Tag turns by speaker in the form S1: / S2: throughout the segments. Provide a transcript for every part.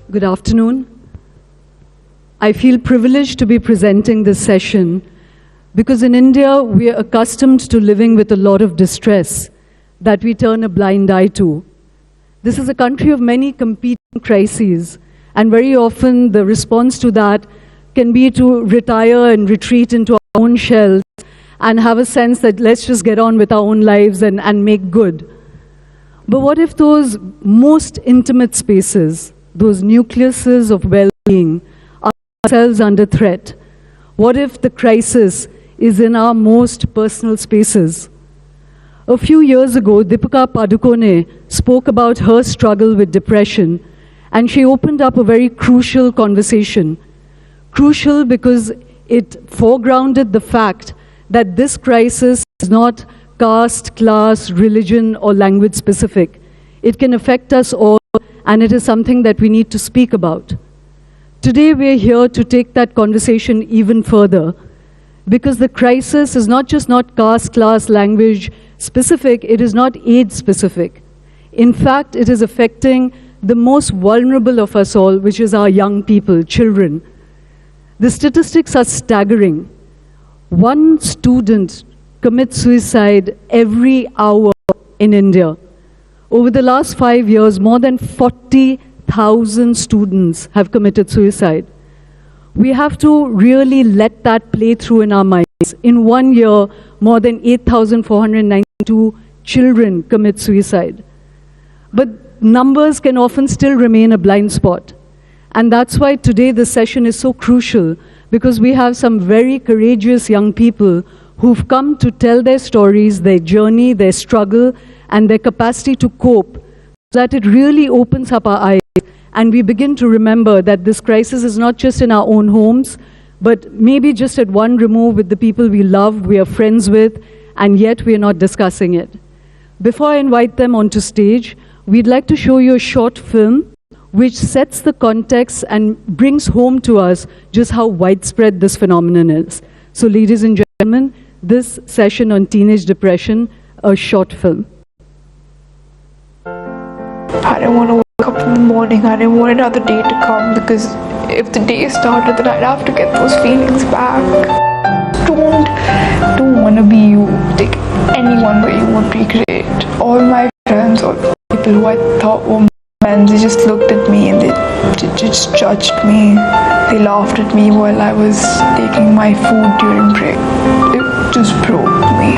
S1: Good afternoon. I feel privileged to be presenting this session because in India, we are accustomed to living with a lot of distress that we turn a blind eye to. This is a country of many competing crises, and very often the response to that can be to retire and retreat into our own shells and have a sense that let's just get on with our own lives and make good. But what if those most intimate spaces, those nucleuses of well-being, are ourselves under threat? What if the crisis is in our most personal spaces? A few years ago, Deepika Padukone spoke about her struggle with depression, and she opened up a very crucial conversation. Crucial because it foregrounded the fact that this crisis is not caste, class, religion, or language specific. It can affect us all, and it is something that we need to speak about. Today, we're here to take that conversation even further, because the crisis is not just not caste, class, language specific, it is not age specific. In fact, it is affecting the most vulnerable of us all, which is our young people, children. The statistics are staggering. One student commits suicide every hour in India. Over the last 5 years, more than 40,000 students have committed suicide. We have to really let that play through in our minds. In 1 year, more than 8,492 children commit suicide. But numbers can often still remain a blind spot. And that's why today this session is so crucial, because we have some very courageous young people who've come to tell their stories, their journey, their struggle, and their capacity to cope, so that it really opens up our eyes and we begin to remember that this crisis is not just in our own homes, but maybe just at one remove with the people we love, we are friends with, and yet we are not discussing it. Before I invite them onto stage, we'd like to show you a short film which sets the context and brings home to us just how widespread this phenomenon is. So ladies and gentlemen, this session on teenage depression, a short film.
S2: I didn't want to wake up in the morning. I didn't want another day to come, because if the day started, then I'd have to get those feelings back. Don't want to be you. Take anyone where you would be great. All my friends or people who I thought were men, they just looked at me and they just judged me. They laughed at me while I was taking my food during break. It just broke me.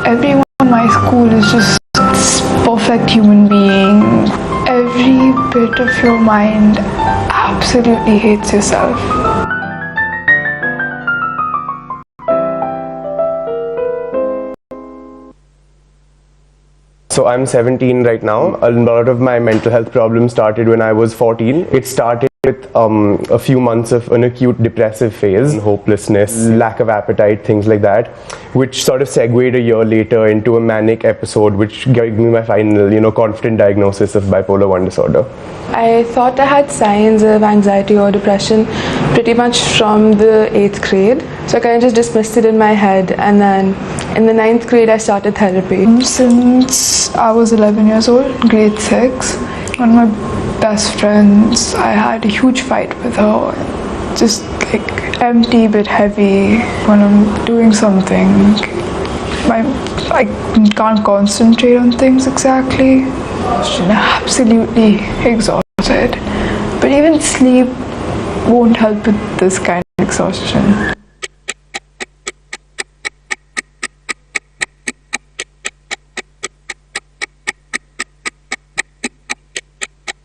S2: Everyone in my school is just this perfect human being. Every bit of your mind absolutely hates yourself.
S3: So I'm 17 right now. A lot of my mental health problems started when I was 14. It started with a few months of an acute depressive phase, hopelessness, lack of appetite, things like that, which sort of segued a year later into a manic episode, which gave me my final, confident diagnosis of bipolar 1 disorder.
S4: I thought I had signs of anxiety or depression pretty much from the 8th grade. So I kind of just dismissed it in my head, and then in the 9th grade I started therapy.
S2: Since I was 11 years old, grade 6, one of my best friends, I had a huge fight with her. Just like empty but heavy. When I'm doing something, I can't concentrate on things exactly. I'm absolutely exhausted. But even sleep won't help with this kind of exhaustion.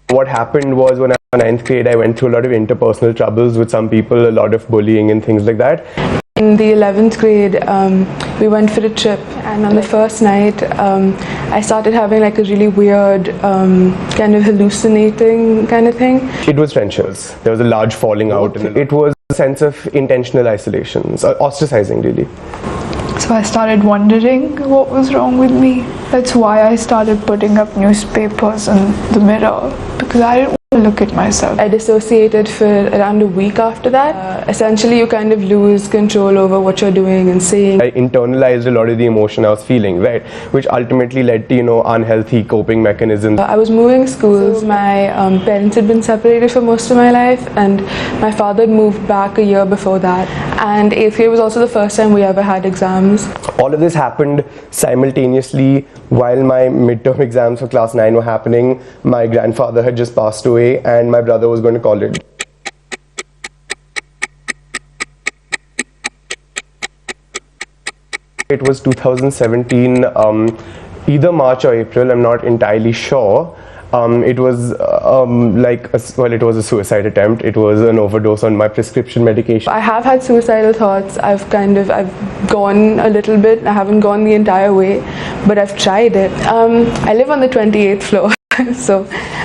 S3: What happened was, when I was in 9th grade, I went through a lot of interpersonal troubles with some people, a lot of bullying and things like that.
S4: In the 11th grade, we went for a trip, and on the first night, I started having like a really weird kind of hallucinating kind of thing.
S3: It was friendships. There was a large falling out. It was a sense of intentional isolation, ostracizing really.
S2: So I started wondering what was wrong with me. That's why I started putting up newspapers in the mirror, because I didn't look at myself.
S4: I dissociated for around a week after that. Essentially, you kind of lose control over what you're doing and saying.
S3: I internalized a lot of the emotion I was feeling, right? Which ultimately led to, unhealthy coping mechanisms.
S4: I was moving schools. My parents had been separated for most of my life, and my father had moved back a year before that. And 8th grade was also the first time we ever had exams.
S3: All of this happened simultaneously while my midterm exams for class 9 were happening. My grandfather had just passed away and my brother was going to college. It was 2017, either March or April, I'm not entirely sure. It was it was a suicide attempt. It was an overdose on my prescription medication.
S4: I have had suicidal thoughts. I've gone a little bit. I haven't gone the entire way, but I've tried it. I live on the 28th floor, so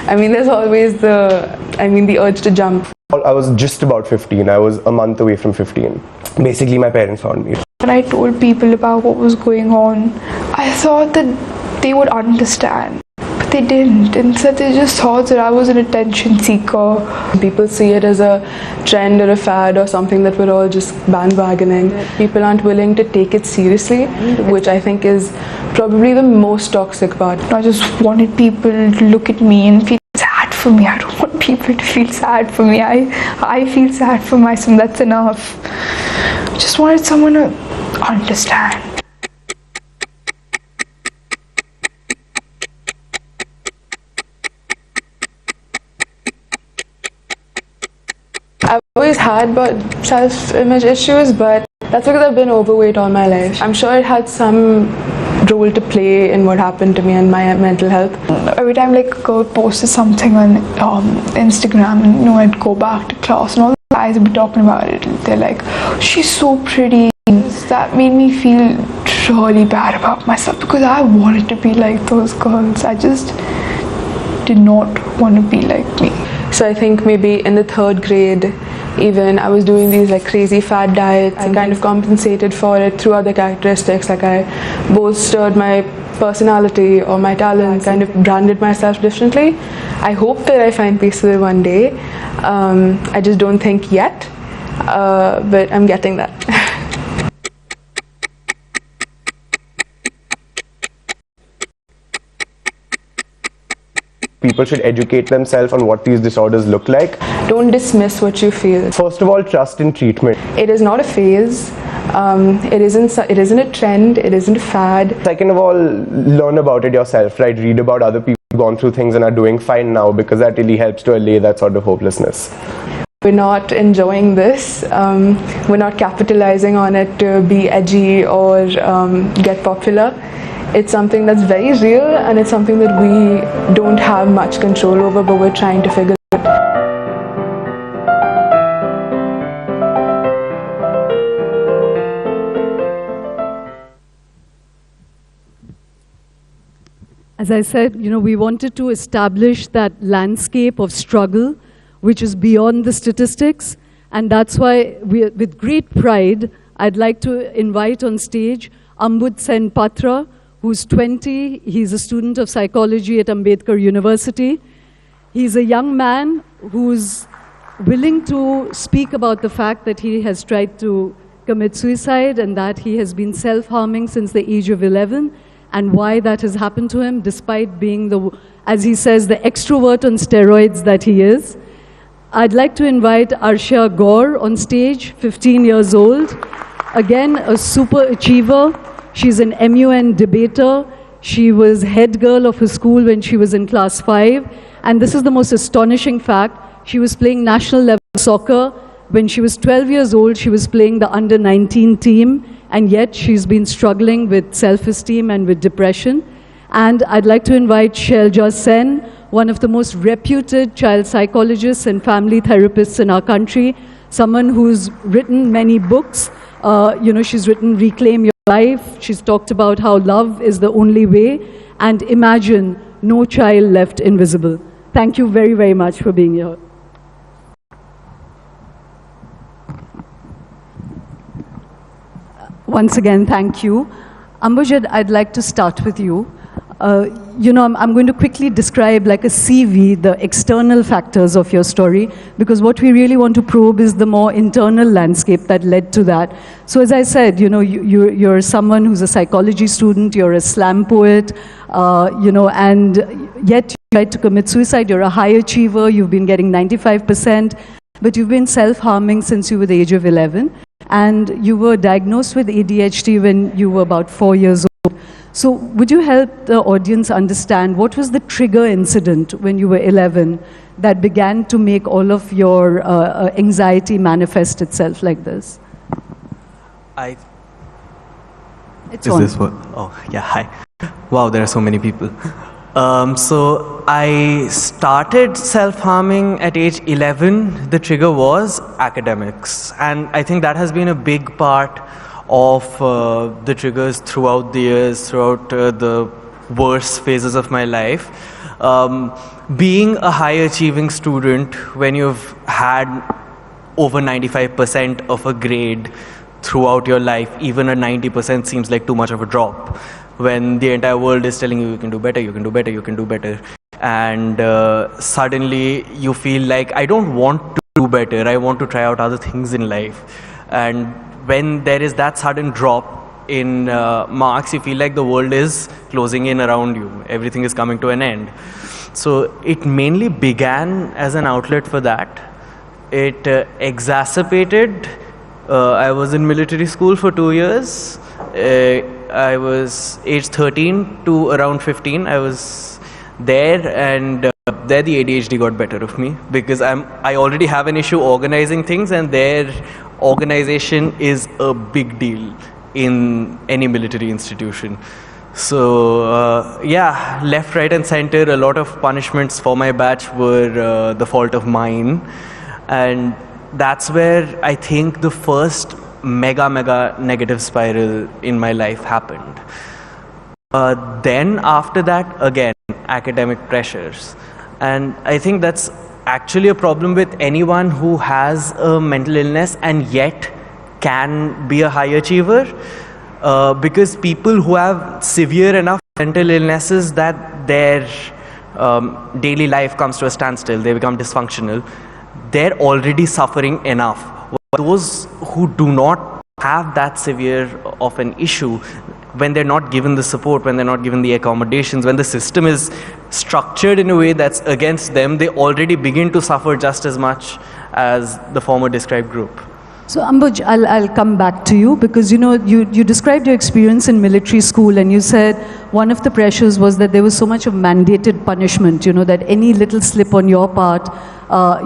S4: there's always the urge to jump.
S3: I was just about 15. I was a month away from 15. Basically, my parents found me.
S2: When I told people about what was going on, I thought that they would understand. They didn't. Instead, they just thought that I was an attention seeker.
S4: People see it as a trend or a fad or something that we're all just bandwagoning. People aren't willing to take it seriously, which I think is probably the most toxic part.
S2: I just wanted people to look at me and feel sad for me. I don't want people to feel sad for me. I feel sad for myself. That's enough. I just wanted someone to understand.
S4: I've always had self-image issues, but that's because I've been overweight all my life. I'm sure it had some role to play in what happened to me and my mental health.
S2: Every time a girl posted something on Instagram, and I'd go back to class and all the guys would be talking about it. They're like, she's so pretty. That made me feel really bad about myself because I wanted to be like those girls. I just did not want to be like me.
S4: So I think maybe in the 3rd grade, even I was doing these crazy fad diets and kind of compensated for it through other characteristics. I bolstered my personality or my talent, kind of branded myself differently. I hope that I find peace with it one day. I just don't think yet, but I'm getting that.
S3: People should educate themselves on what these disorders look like.
S4: Don't dismiss what you feel.
S3: First of all, trust in treatment.
S4: It is not a phase. It isn't a trend. It isn't a fad.
S3: Second of all, learn about it yourself, right? Read about other people who've gone through things and are doing fine now, because that really helps to allay that sort of hopelessness.
S4: We're not enjoying this. We're not capitalizing on it to be edgy or get popular. It's something that's very real, and it's something that we don't have much control over, but we're trying to figure it out.
S1: As I said, we wanted to establish that landscape of struggle which is beyond the statistics, and that's why with great pride, I'd like to invite on stage Ambud Sen Patra, who's 20. He's a student of psychology at Ambedkar University. He's a young man who's willing to speak about the fact that he has tried to commit suicide and that he has been self-harming since the age of 11, and why that has happened to him despite being as he says, the extrovert on steroids that he is. I'd like to invite Arshia Gaur on stage, 15 years old. Again, a super achiever. She's an MUN debater. She was head girl of her school when she was in class 5. And this is the most astonishing fact. She was playing national level soccer. When she was 12 years old, she was playing the under 19 team. And yet she's been struggling with self-esteem and with depression. And I'd like to invite Shailja Sen, one of the most reputed child psychologists and family therapists in our country, someone who's written many books. She's written Reclaim Your Life. She's talked about how love is the only way, and Imagine, No Child Left Invisible. Thank you very, very much for being here. Once again, thank you. Ambujad, I'd like to start with you. I'm going to quickly describe like a CV, the external factors of your story, because what we really want to probe is the more internal landscape that led to that. So as I said, you're someone who's a psychology student, you're a slam poet, and yet you tried to commit suicide. You're a high achiever, you've been getting 95%, but you've been self-harming since you were the age of 11, and you were diagnosed with ADHD when you were about 4 years old. So would you help the audience understand what was the trigger incident when you were 11 that began to make all of your anxiety manifest itself like this? It's
S5: Is
S1: on.
S5: this what? Oh, yeah, hi. Wow, there are so many people. So I started self-harming at age 11. The trigger was academics. And I think that has been a big part of the triggers throughout the years, throughout the worst phases of my life. Being a high-achieving student, when you've had over 95% of a grade throughout your life, even a 90% seems like too much of a drop. When the entire world is telling you can do better, you can do better, you can do better. And suddenly you feel like, I don't want to do better, I want to try out other things in life. And when there is that sudden drop in marks, you feel like the world is closing in around you. Everything is coming to an end. So it mainly began as an outlet for that. It exacerbated. I was in military school for 2 years. I was age 13 to around 15. I was there, and there the ADHD got better of me, because I already have an issue organizing things, and their organization is a big deal in any military institution. So yeah, left, right and center, a lot of punishments for my batch were the fault of mine. And that's where I think the first mega negative spiral in my life happened. Then after that, again, academic pressures. And I think that's actually a problem with anyone who has a mental illness and yet can be a high achiever, because people who have severe enough mental illnesses that their daily life comes to a standstill, they become dysfunctional, they're already suffering enough. Those who do not have that severe of an issue, when they're not given the support, when they're not given the accommodations, when the system is structured in a way that's against them, they already begin to suffer just as much as the former described group.
S1: So Ambuj, I'll come back to you, because you described your experience in military school, and you said one of the pressures was that there was so much of mandated punishment, that any little slip on your part,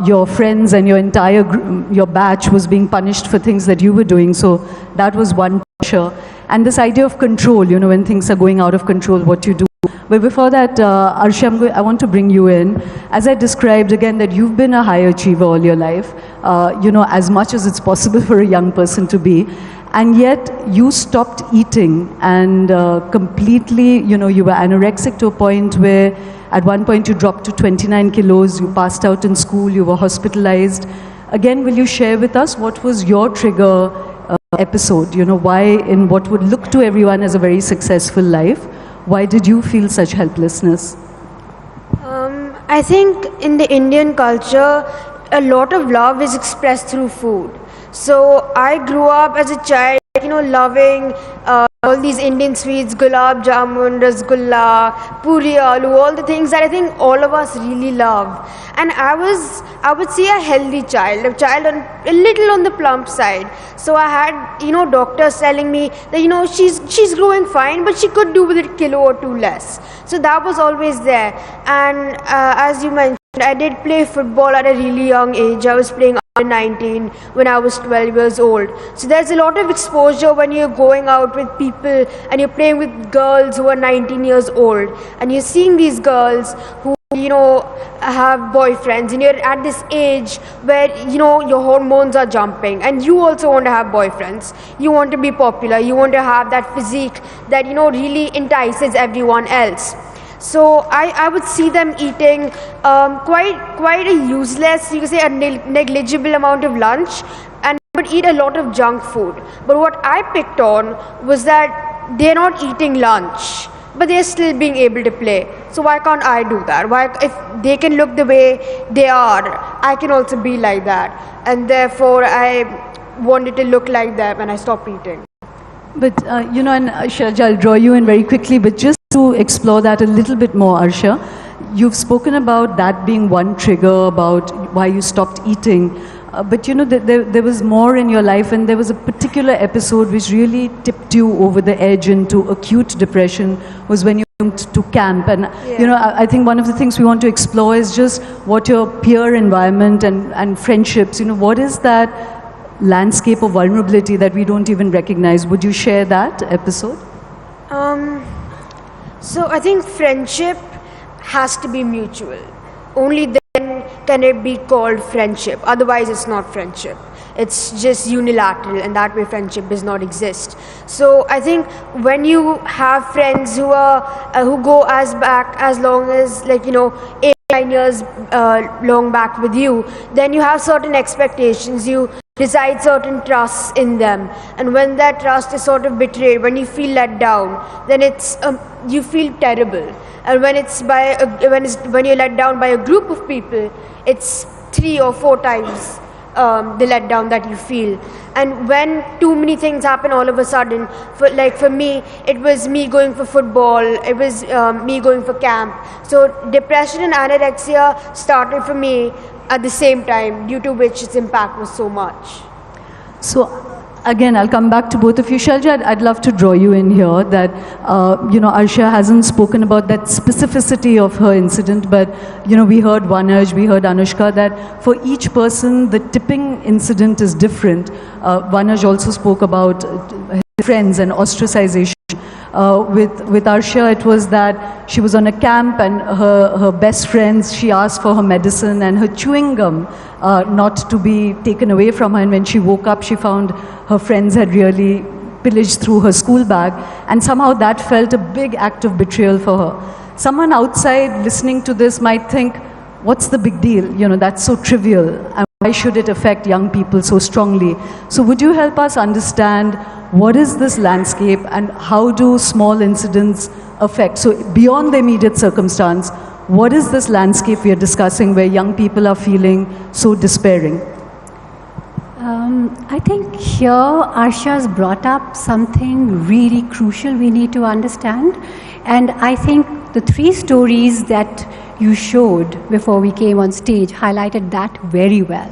S1: your friends and your entire your batch was being punished for things that you were doing. So that was one pressure. And this idea of control, when things are going out of control, what you do. But before that, Arshi, I want to bring you in. As I described again, that you've been a high achiever all your life, as much as it's possible for a young person to be. And yet you stopped eating and completely, you were anorexic to a point where at one point you dropped to 29 kilos, you passed out in school, you were hospitalized. Again, will you share with us what was your trigger episode? Why in what would look to everyone as a very successful life, why did you feel such helplessness?
S6: I think in the Indian culture, a lot of love is expressed through food. So I grew up as a child, loving all these Indian sweets, gulab jamun, rasgulla, puri aloo, all the things that I think all of us really love. And I would say a healthy child, a little on the plump side. So I had, doctors telling me that, she's growing fine, but she could do with a kilo or two less. So that was always there. And as you mentioned, I did play football at a really young age. I was playing under 19 when I was 12 years old. So there's a lot of exposure when you're going out with people and you're playing with girls who are 19 years old. And you're seeing these girls who, have boyfriends, and you're at this age where, your hormones are jumping and you also want to have boyfriends. You want to be popular. You want to have that physique that, really entices everyone else. So I would see them eating quite a useless, you could say a negligible amount of lunch, and would eat a lot of junk food. But what I picked on was that they're not eating lunch. but they're still being able to play. So why can't I do that? Why, if they can look the way they are, I can also be like that. And therefore I wanted to look like them and I stopped eating.
S1: But, you know, and Arsha, I'll draw you in very quickly, but just to explore that a little bit more, Arsha, you've spoken about that being one trigger, about why you stopped eating. But you know, there was more in your life, and there was a particular episode which really tipped you over the edge into acute depression, was when you went to camp. And you know, I think one of the things we want to explore is just what your peer environment and friendships, you know, what is that landscape of vulnerability that we don't even recognize? Would you share that episode?
S6: So I think friendship has to be mutual. Only then can it be called friendship. Otherwise it's not friendship. It's just unilateral, and that way friendship does not exist. So I think when you have friends who are who go as long as, like, you know, 8-9 years long back with you, then you have certain expectations. You decide certain trusts in them, and when that trust is sort of betrayed, when you feel let down, then it's you feel terrible. And when it's when you're let down by a group of people, it's 3 or 4 times the letdown that you feel. And when too many things happen all of a sudden, for me, it was me going for football, it was me going for camp. So depression and anorexia started for me at the same time, due to which its impact was so much.
S1: So again, I'll come back to both of you. Shalja, I'd love to draw you in here that, you know, Arsha hasn't spoken about that specificity of her incident, but, you know, we heard Vanaj, we heard Anushka, that for each person, the tipping incident is different. Vanaj also spoke about his friends and ostracization. With Arsha, it was that she was on a camp, and her best friends, she asked for her medicine and her chewing gum not to be taken away from her, and when she woke up, she found her friends had really pillaged through her school bag, and somehow that felt a big act of betrayal for her. Someone outside listening to this might think, what's the big deal? You know, that's so trivial, and why should it affect young people so strongly? So would you help us understand what is this landscape and how do small incidents affect? So beyond the immediate circumstance, what is this landscape we are discussing where young people are feeling so despairing?
S7: I think here Arsha has brought up something really crucial we need to understand. And I think the 3 stories that you showed before we came on stage highlighted that very well.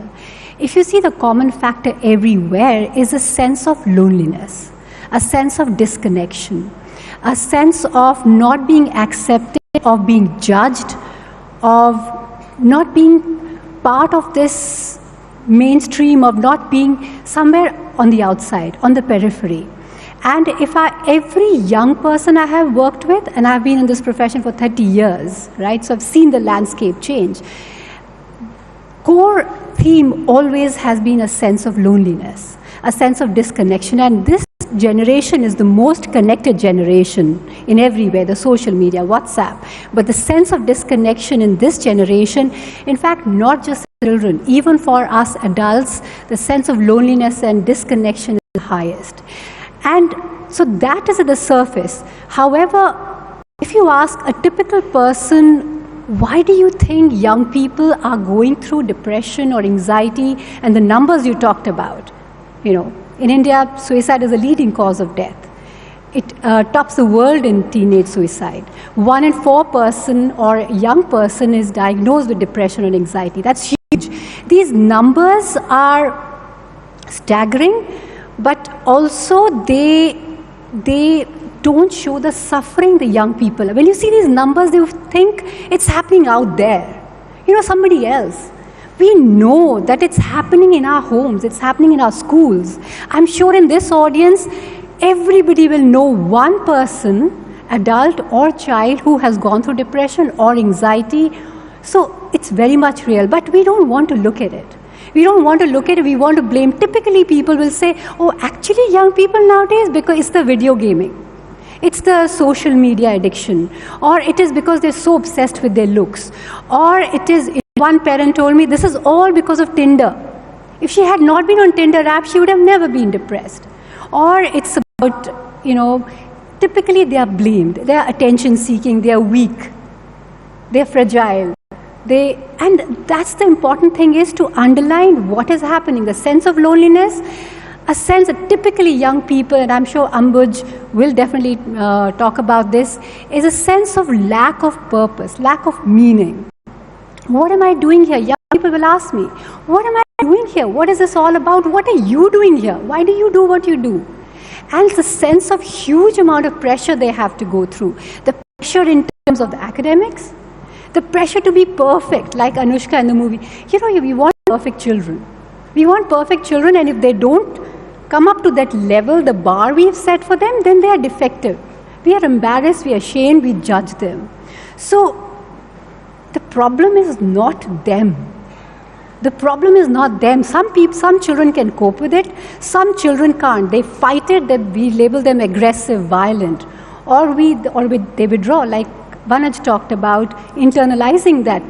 S7: If you see, the common factor everywhere is a sense of loneliness, a sense of disconnection, a sense of not being accepted, of being judged, of not being part of this mainstream, of not being somewhere on the outside, on the periphery. And every young person I have worked with, and I've been in this profession for 30 years, right? So I've seen the landscape change. Core theme always has been a sense of loneliness, a sense of disconnection, and this generation is the most connected generation in every way, the social media, WhatsApp. But the sense of disconnection in this generation, in fact, not just children, even for us adults, the sense of loneliness and disconnection is the highest. And so that is at the surface. However, if you ask a typical person, why do you think young people are going through depression or anxiety, and the numbers you talked about? You know, in India, suicide is a leading cause of death. It tops the world in teenage suicide. 1 in 4 person or young person is diagnosed with depression or anxiety. That's huge. These numbers are staggering, but also they don't show the suffering the young people. When you see these numbers, you think it's happening out there, you know, somebody else. We know that it's happening in our homes, it's happening in our schools. I'm sure in this audience, everybody will know one person, adult or child, who has gone through depression or anxiety. So it's very much real, but we don't want to look at it. We don't want to look at it, we want to blame. Typically people will say, oh, actually young people nowadays, because it's the video gaming. It's the social media addiction, or it is because they're so obsessed with their looks, or it is, one parent told me, this is all because of Tinder. If she had not been on Tinder app, she would have never been depressed. Or it's about, you know, typically they are blamed. They are attention seeking, they are weak, they are fragile. And that's the important thing, is to underline what is happening. The sense of loneliness, a sense that typically young people, and I'm sure Ambuj will definitely talk about this, is a sense of lack of purpose, lack of meaning. What am I doing here? Young people will ask me, what am I doing here? What is this all about? What are you doing here? Why do you do what you do? And it's a sense of huge amount of pressure they have to go through. The pressure in terms of the academics, the pressure to be perfect, like Anushka in the movie. You know, we want perfect children. We want perfect children, and if they don't come up to that level, the bar we've set for them, then they are defective. We are embarrassed, we are ashamed, we judge them. So the problem is not them. The problem is not them. Some children can cope with it, some children can't. They fight it, that we label them aggressive, violent, or they withdraw, like Vanaj talked about, internalizing that.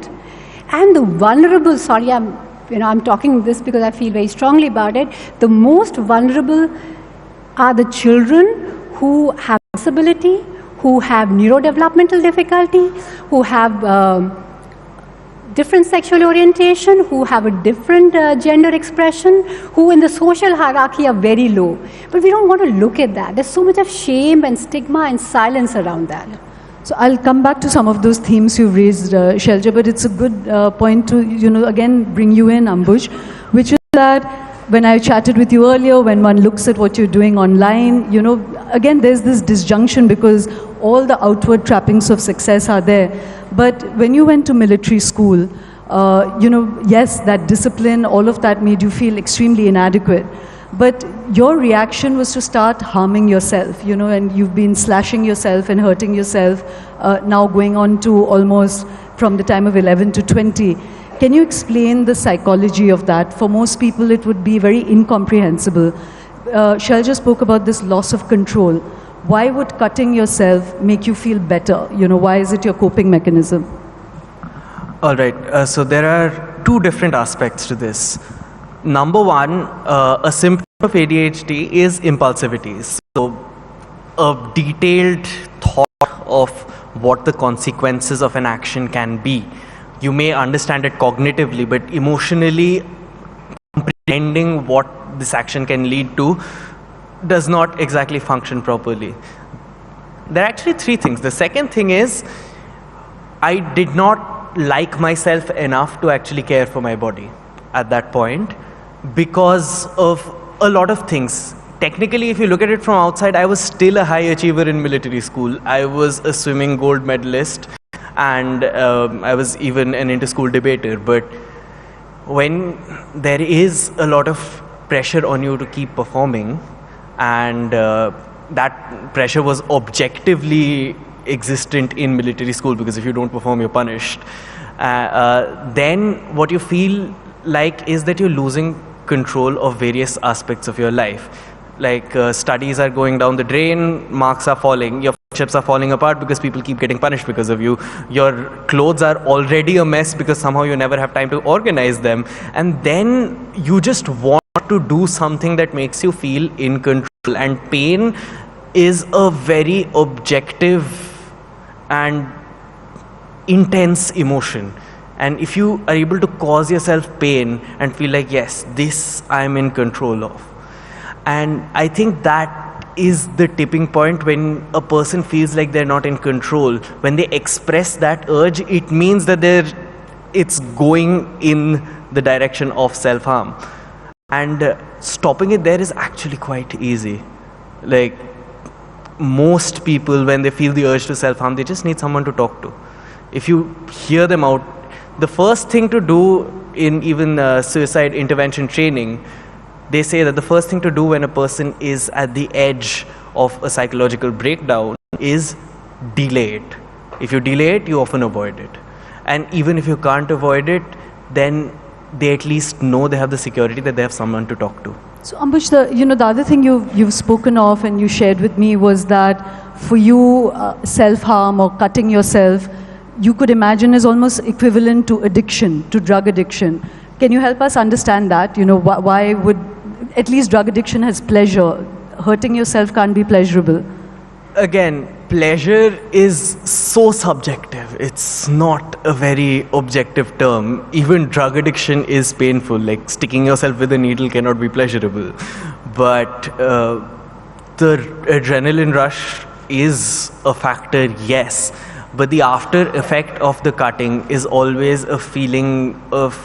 S7: And the vulnerable, I'm talking this because I feel very strongly about it. The most vulnerable are the children who have disability, who have neurodevelopmental difficulty, who have different sexual orientation, who have a different gender expression, who in the social hierarchy are very low. But we don't want to look at that. There's so much of shame and stigma and silence around that.
S1: So I'll come back to some of those themes you've raised, Shelja, but it's a good point to, again bring you in, Ambuj, which is that when I chatted with you earlier, when one looks at what you're doing online, again, there's this disjunction because all the outward trappings of success are there. But when you went to military school, yes, that discipline, all of that made you feel extremely inadequate. But your reaction was to start harming yourself, and you've been slashing yourself and hurting yourself, now going on to almost from the time of 11 to 20. Can you explain the psychology of that? For most people, it would be very incomprehensible. Shelja spoke about this loss of control. Why would cutting yourself make you feel better? Why is it your coping mechanism?
S5: All right, so there are two different aspects to this. Number one, a symptom of ADHD is impulsivity. So a detailed thought of what the consequences of an action can be. You may understand it cognitively, but emotionally comprehending what this action can lead to does not exactly function properly. There are actually three things. The second thing is, I did not like myself enough to actually care for my body at that point because of a lot of things. Technically, if you look at it from outside, I was still a high achiever in military school. I was a swimming gold medalist, and I was even an inter-school debater. But when there is a lot of pressure on you to keep performing, and that pressure was objectively existent in military school, because if you don't perform, you're punished, then what you feel like is that you're losing control of various aspects of your life. Like studies are going down the drain, marks are falling, your friendships are falling apart because people keep getting punished because of you. Your clothes are already a mess because somehow you never have time to organize them. And then you just want to do something that makes you feel in control. And pain is a very objective and intense emotion. And if you are able to cause yourself pain and feel like, yes, this I'm in control of. And I think that is the tipping point when a person feels like they're not in control. When they express that urge, it means that it's going in the direction of self-harm. And stopping it there is actually quite easy. Like most people, when they feel the urge to self-harm, they just need someone to talk to. If you hear them out, the first thing to do in even suicide intervention training, they say that the first thing to do when a person is at the edge of a psychological breakdown is delay it. If you delay it, you often avoid it. And even if you can't avoid it, then they at least know they have the security that they have someone to talk to.
S1: So Ambuj, the other thing you've spoken of and you shared with me was that for you, self-harm or cutting yourself, you could imagine is almost equivalent to addiction, to drug addiction. Can you help us understand that? Why would, at least drug addiction has pleasure, hurting yourself can't be pleasurable?
S5: again, pleasure is so subjective. It's not a very objective term. Even drug addiction is painful. Like sticking yourself with a needle cannot be pleasurable. But the adrenaline rush is a factor, yes. But the after effect of the cutting is always a feeling of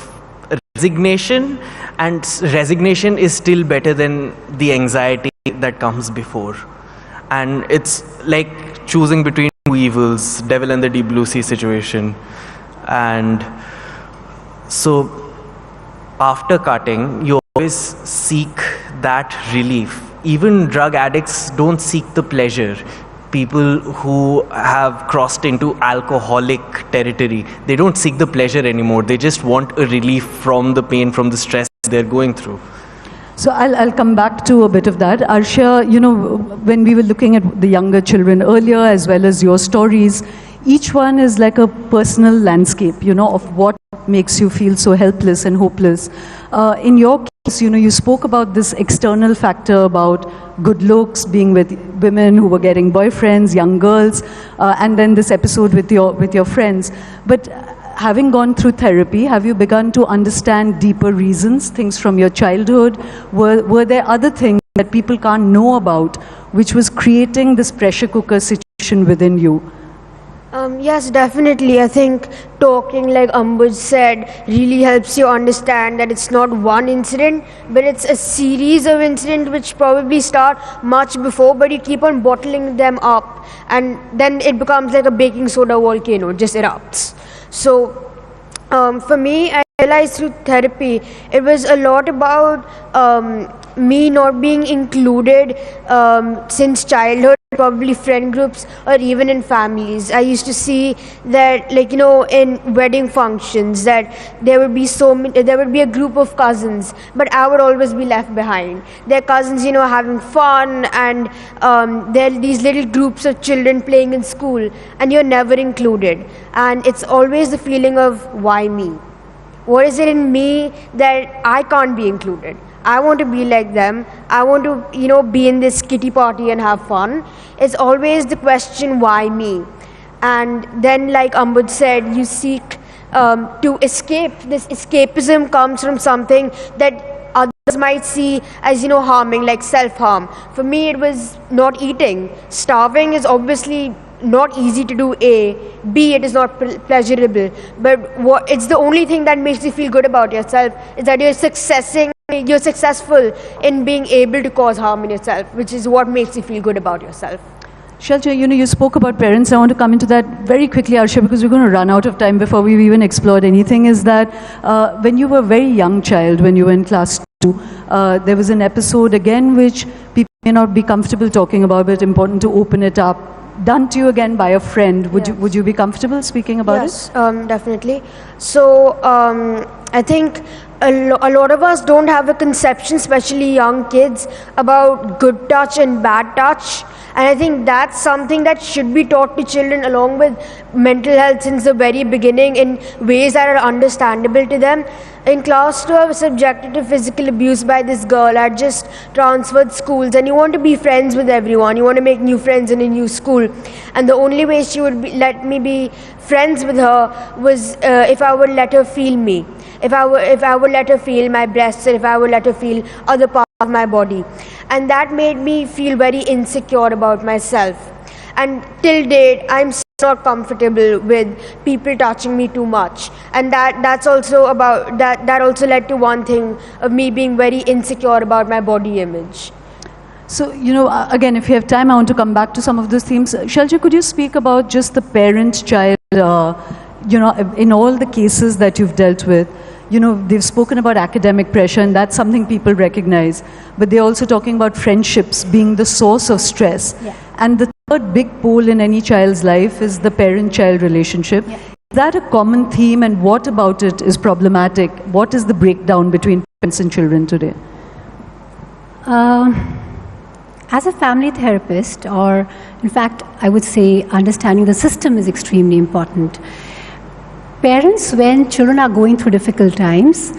S5: resignation, and resignation is still better than the anxiety that comes before. And it's like choosing between two evils, devil and the deep blue sea situation. And so after cutting, you always seek that relief. Even drug addicts don't seek the pleasure. People who have crossed into alcoholic territory, they don't seek the pleasure anymore. They just want a relief from the pain, from the stress they're going through.
S1: So I'll come back to a bit of that. Arsha, you know, when we were looking at the younger children earlier, as well as your stories, each one is like a personal landscape, you know, of what makes you feel so helpless and hopeless. In your case, you know, you spoke about this external factor about good looks, being with women who were getting boyfriends, young girls, and then this episode with your friends. But having gone through therapy, have you begun to understand deeper reasons, things from your childhood? Were there other things that people can't know about, which was creating this pressure cooker situation within you?
S6: Yes, definitely. I think talking, like Ambuj said, really helps you understand that it's not one incident, but it's a series of incidents which probably start much before, but you keep on bottling them up, and then it becomes like a baking soda volcano, just erupts. So for me, I realized through therapy, it was a lot about me not being included since childhood, probably friend groups or even in families. I used to see that, like, you know, in wedding functions, that there would be a group of cousins, but I would always be left behind. Their cousins, you know, having fun, and there are these little groups of children playing in school, and you're never included. And it's always the feeling of, why me? What is it in me that I can't be included? I want to be like them. I want to, you know, be in this kitty party and have fun. It's always the question, why me? And then, like Ambuj said, you seek to escape. This escapism comes from something that others might see as, you know, harming, like self-harm. For me, it was not eating. Starving is obviously not easy to do, A. B, it is not pleasurable. But it's the only thing that makes you feel good about yourself, is that you're successful in being able to cause harm in yourself, which is what makes you feel good about yourself.
S1: Shalja, you know, you spoke about parents. I want to come into that very quickly, Arsha, because we're going to run out of time before we've even explored anything. Is that when you were a very young child, when you were in class 2, there was an episode again which people may not be comfortable talking about, but it's important to open it up. Done to you again by a friend. Would you be comfortable speaking about it?
S6: Yes, definitely. So I think a lot of us don't have a conception, especially young kids, about good touch and bad touch. And I think that's something that should be taught to children along with mental health since the very beginning in ways that are understandable to them. In class 2, I was subjected to physical abuse by this girl. I had just transferred schools, and you want to be friends with everyone. You want to make new friends in a new school. And the only way she would let me be friends with her was if I would let her feel me. If I would let her feel my breasts, or if I would let her feel other parts of my body. And that made me feel very insecure about myself. And till date, I'm not comfortable with people touching me too much. And that's also about that also led to one thing of me being very insecure about my body image.
S1: So, you know, again, if you have time, I want to come back to some of those themes. Shalja, could you speak about just the parent-child, you know, in all the cases that you've dealt with? You know, they've spoken about academic pressure, and that's something people recognize. But they're also talking about friendships being the source of stress.
S7: Yeah.
S1: And the third big pole in any child's life is the parent-child relationship.
S7: Yeah.
S1: Is that a common theme, and what about it is problematic? What is the breakdown between parents and children today?
S7: As a family therapist, or in fact, I would say understanding the system is extremely important. Parents, when children are going through difficult times,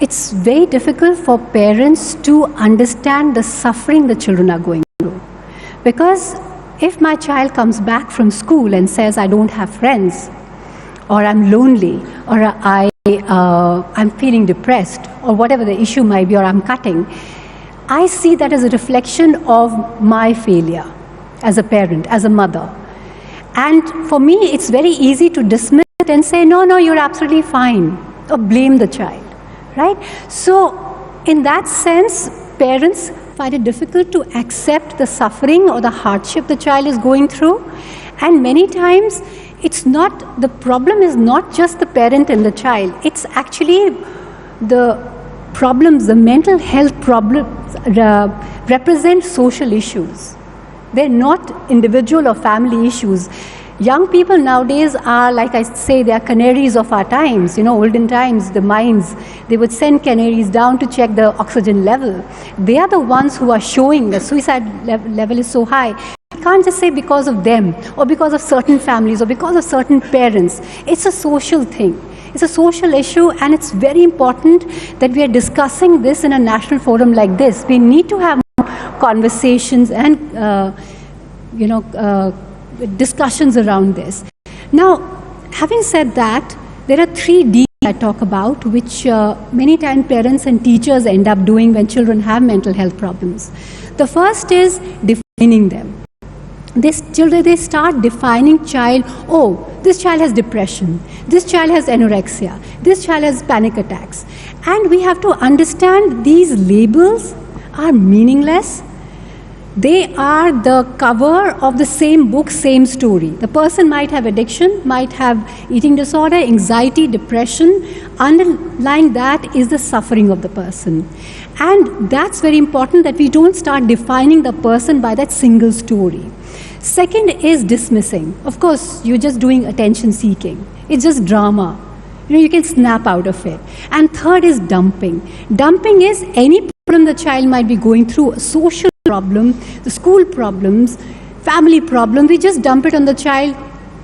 S7: it's very difficult for parents to understand the suffering the children are going through. Because if my child comes back from school and says, I don't have friends, or I'm lonely, or I'm feeling depressed, or whatever the issue might be, or I'm cutting, I see that as a reflection of my failure as a parent, as a mother. And for me, it's very easy to dismiss it and say, no, you're absolutely fine, or blame the child, right? So in that sense, parents find it difficult to accept the suffering or the hardship the child is going through. And many times, the problem is not just the parent and the child, it's actually the problems, the mental health problems represent social issues. They're not individual or family issues. Young people nowadays are, like I say, they are canaries of our times. Olden times, the mines, they would send canaries down to check the oxygen level. They are the ones who are showing the suicide level is so high. You can't just say because of them, or because of certain families, or because of certain parents. It's a social thing. It's a social issue, and it's very important that we are discussing this in a national forum like this. We need to have more conversations and, discussions around this. Now, having said that, there are 3 Ds I talk about, which many times parents and teachers end up doing when children have mental health problems. The first is defining them. They start defining child, this child has depression, this child has anorexia, this child has panic attacks. And we have to understand these labels are meaningless. They are the cover of the same book, same story. The person might have addiction, might have eating disorder, anxiety, depression. Underlying that is the suffering of the person. And that's very important, that we don't start defining the person by that single story. Second is dismissing. Of course, you're just doing attention seeking. It's just drama. You can snap out of it. And third is dumping. Dumping is any problem the child might be going through, a social problem, the school problems, family problem, we just dump it on the child,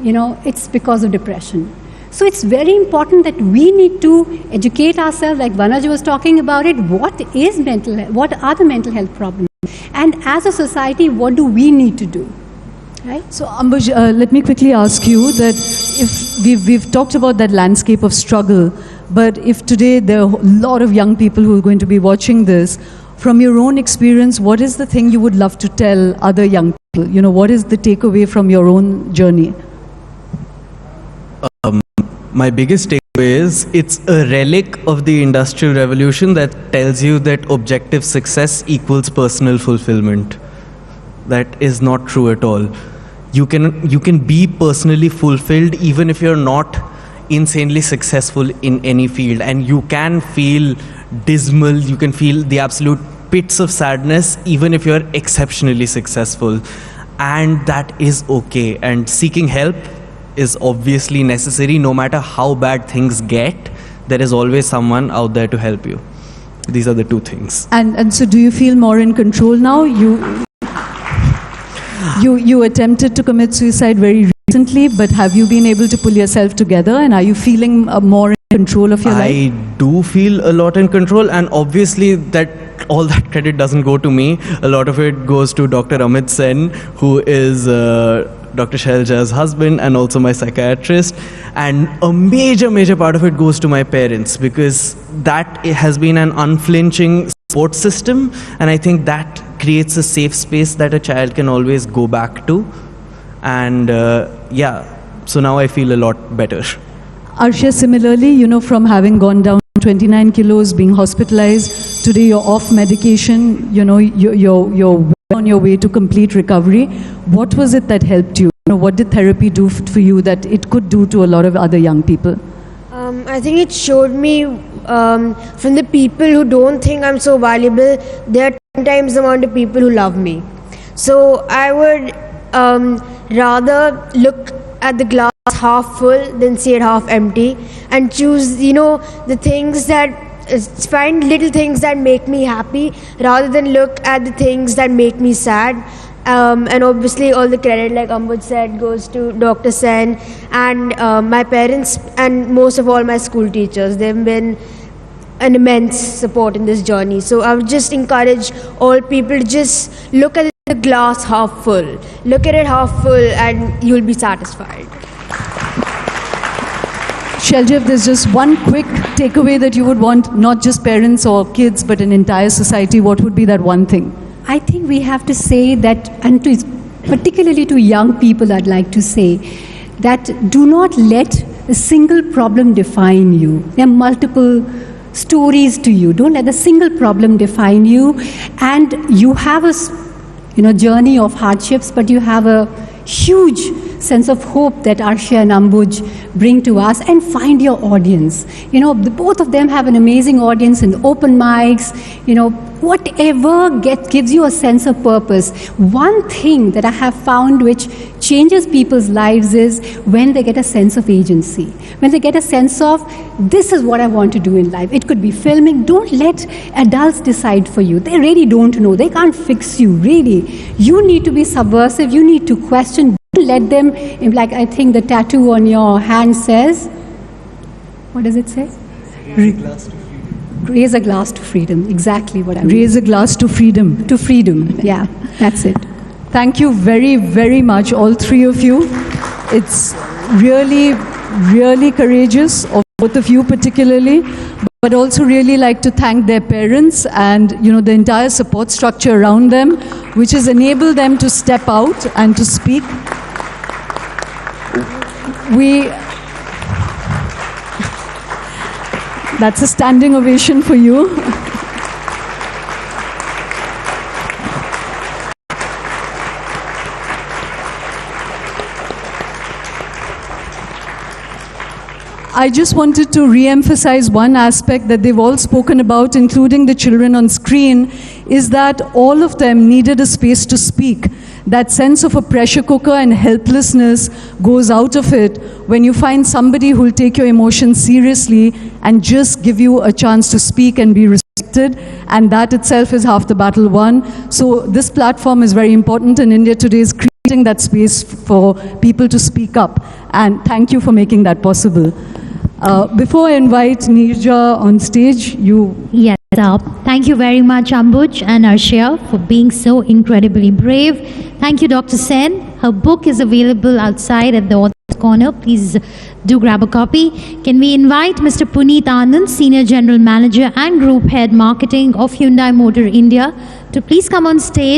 S7: it's because of depression. So it's very important that we need to educate ourselves, like Vanaja was talking about it, what is mental health, what are the mental health problems? And as a society, what do we need to do? Right?
S1: So Ambuj, let me quickly ask you that if we've talked about that landscape of struggle, but if today there are a lot of young people who are going to be watching this, from your own experience, what is the thing you would love to tell other young people? What is the takeaway from your own journey?
S5: My biggest takeaway is it's a relic of the Industrial Revolution that tells you that objective success equals personal fulfillment. That is not true at all. You can be personally fulfilled even if you're not insanely successful in any field, and you can feel dismal, you can feel the absolute pits of sadness even if you're exceptionally successful, and that is okay. And seeking help is obviously necessary. No matter how bad things get, there is always someone out there to help you. These are the 2 things.
S1: And so do you feel more in control now? You attempted to commit suicide very recently, but have you been able to pull yourself together, and are you feeling more in control of your life?
S5: I do feel a lot in control, and obviously all that credit doesn't go to me. A lot of it goes to Dr. Amit Sen, who is Dr. Shailaja's husband and also my psychiatrist. And a major part of it goes to my parents, because that has been an unflinching support system, and I think that creates a safe space that a child can always go back to. And so now I feel a lot better.
S1: Arshia, similarly, from having gone down 29 kilos, being hospitalized, today you're off medication, you're on your way to complete recovery. What was it that helped you? What did therapy do for you that it could do to a lot of other young people?
S6: I think it showed me from the people who don't think I'm so valuable, there are 10 times the amount of people who love me. So I would rather look at the glass half full than see it half empty, and choose, the things that, find little things that make me happy rather than look at the things that make me sad. And obviously all the credit, like Ambuj said, goes to Dr. Sen and my parents, and most of all my school teachers. They've been an immense support in this journey. So I would just encourage all people to just look at the the glass half full. Look at it half full and you'll be satisfied.
S1: Shelja, if there's just one quick takeaway that you would want, not just parents or kids, but an entire society, what would be that one thing?
S7: I think we have to say that, and particularly to young people, I'd like to say that do not let a single problem define you. There are multiple stories to you. Don't let a single problem define you. And you have a journey of hardships, but you have a huge sense of hope that Arshia and Ambuj bring to us, and find your audience. Both of them have an amazing audience in open mics, whatever gives you a sense of purpose. One thing that I have found which changes people's lives is when they get a sense of agency, when they get a sense of, this is what I want to do in life. It could be filming. Don't let adults decide for you. They really don't know. They can't fix you, really. You need to be subversive. You need to question. Don't let them, like I think the tattoo on your hand says, what does it say? Raise a glass to freedom. Exactly what I mean.
S1: Raise a glass to freedom.
S7: To freedom, yeah, that's it.
S1: Thank you very, very much, all three of you. It's really, really courageous, of both of you particularly, but also really like to thank their parents and the entire support structure around them, which has enabled them to step out and to speak. That's a standing ovation for you. I just wanted to re-emphasize one aspect that they've all spoken about, including the children on screen, is that all of them needed a space to speak. That sense of a pressure cooker and helplessness goes out of it when you find somebody who will take your emotions seriously and just give you a chance to speak and be respected, and that itself is half the battle won. So this platform is very important, and India Today is creating that space for people to speak up, and thank you for making that possible. Before I invite Neerja on stage,
S8: Yes, thank you very much, Ambuj and Arshia, for being so incredibly brave. Thank you, Dr. Sen. Her book is available outside at the author's corner. Please do grab a copy. Can we invite Mr. Puneet Anand, Senior General Manager and Group Head Marketing of Hyundai Motor India, to please come on stage